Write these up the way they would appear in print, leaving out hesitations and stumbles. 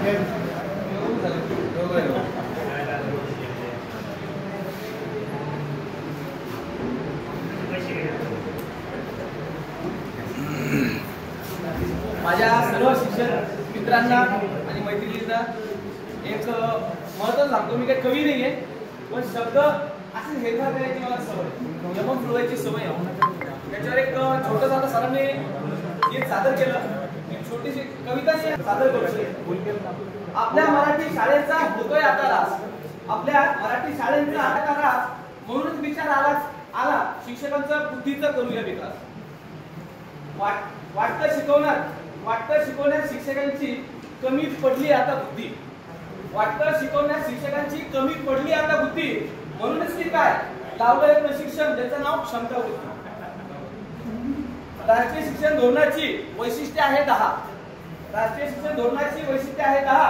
माझ्या सर्व शिक्षक मित्रांना आणि मैत्रिणींना एक महत्त्व सांगतो. मी काही कवी नाहीये, पण शब्द असे हेरफेर करायची मला सवय, जमून जुळवायची सवय आहे. त्याच्यावर एक छोटंसं आता सरांनी हे सादर केलं, एक छोटीशी कविता सादर करू. आपल्या मराठी शाळेचा होतोय आता रास, आपल्या मराठी शाळेचा आता रास, म्हणूनच विचार आला शिक्षकांचा बुद्धीचा करूया विकास. वाटतं शिकवण्यात शिक्षकांची कमी पडली आता बुद्धी, वाटतं शिकवण्यात शिक्षकांची कमी पडली आता बुद्धी, म्हणूनच की काय लावलंय प्रशिक्षण, ज्याचं नाव क्षमता वृत्ती. राष्ट्रीय शिक्षण धोरणाची वैशिष्ट्ये आहे 10. राष्ट्रीय शिक्षण धोरणाची वैशिष्ट्ये आहे 10.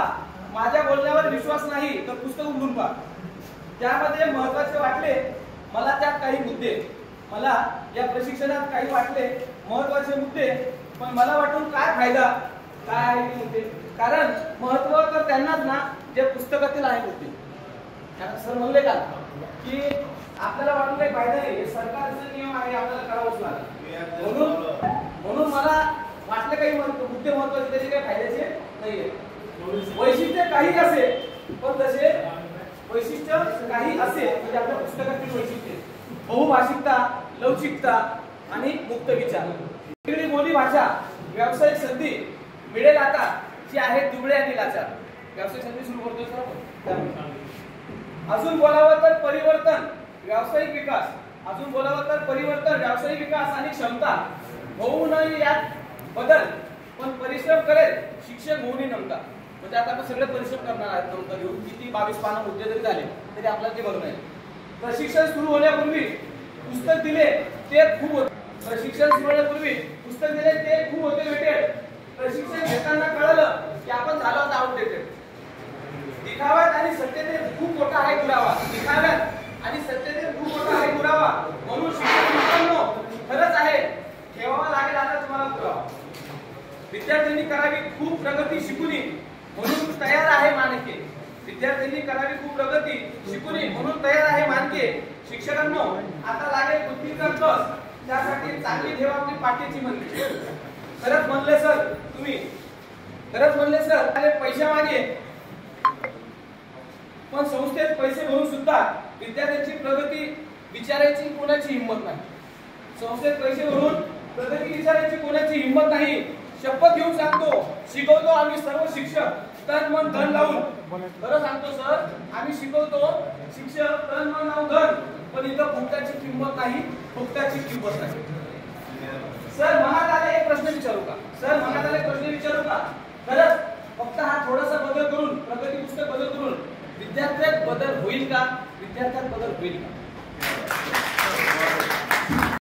माझ्या बोलण्यावर विश्वास नाही तर पुस्तक उघडून पहा. त्यामध्ये महत्त्वाचे वाटले मला त्यात काही मुद्दे, मला या प्रशिक्षणात काही वाटले महत्त्वाचे मुद्दे, पण मला वाटून काय फायदा, काय आहे ते मुद्दे. कारण महत्त्व तर त्यांनाच ना जे पुस्तकातील आहे मुद्दे. सर म्हणले का की आपल्याला वाटून काही फायदा नाही, हे सरकारचा नियम आहे, आपल्याला करावंच लागेल. म्हणून मला वाटलं काही मुद्दे महत्त्वाचे, त्याचे काही फायद्याचे नाहीये. वैशिष्ट्य काही असेल, पण तसे वैशिष्ट्य काही असेल म्हणजे आपल्या पुस्तकातील वैशिष्ट्य बहुभाषिकता, लवचिकता आणि मुक्त विचार, वेगळी बोली भाषा, व्यावसायिक संधी मिळेल आता जी आहे दुबळे आणि लाचार. व्यावसायिक संधी सुरू करतोय सर. अजून बोलावं तर परिवर्तन, व्यावसायिक विकास, अजून बोलावं तर परिवर्तन, व्यावसायिक विकास आणि क्षमता होऊ नये यात बदल, पण परिश्रम करेल शिक्षक होऊनही नमता. म्हणजे आता आपण सगळे परिश्रम करणार आहेत, नमता घेऊन किती 22 पानं मुद्दे जरी झाले तरी आपल्याला ते बरोबर आहे. प्रशिक्षण सुरू होण्यापूर्वी पुस्तक दिले ते खूप होते, प्रशिक्षण सुरू होण्यापूर्वी पुस्तक दिले ते खूप होते भेटेल. प्रशिक्षण घेताना कळलं की आपण झालो आहोत आउटडेटेड. दिखाव्यात आणि सत्यतेत खूप मोठा आहे दुरावा, दिखाव्यात आणि सत्यतेत खूप मोठा आहे दुरावा, म्हणून शिक्षक मित्रांनो खरंच आहे ठेवावा लागेल आता तुम्हाला पुरावा. विद्यार्थ्यांनी करावी खूप प्रगती शिकून, म्हणून तयार आहे मानके. विद्यार्थ्यांनी करावी खूप प्रगती शिकून, म्हणून तयार आहे मानके. शिक्षकांनो आता लागेल बुद्धीचा कस, त्यासाठी चांगली ठेवा आपली पाठीची म्हणते. खरंच म्हणले सर तुम्ही, खरंच म्हणले सर. अरे पैशा मागे, पण संस्थेत पैसे भरून सुद्धा विद्यार्थ्यांची प्रगती विचारायची कोणाची हिंमत नाही. संस्थेत पैसे भरून प्रगती विचारायची कोणाची हिंमत नाही. शपथ घेऊन सांगतो, शिकवतो आम्ही सर्व शिक्षक तन मन धन लावून. खरं सांगतो सर, आम्ही शिकवतो शिक्षक तन मन लावून धन, पण इथं फुकटाची किंमत नाही, फुकटाची किंमत नाही. सर मनात आले एक प्रश्न विचारू का, सर मनात आले प्रश्न विचारू का. खरंच फक्त हा थोडासा बदल करून, प्रगती पुस्तक बदल करून विद्यार्थ्यात बदल होईल का, विद्यार्थ्यात बदल होईल का.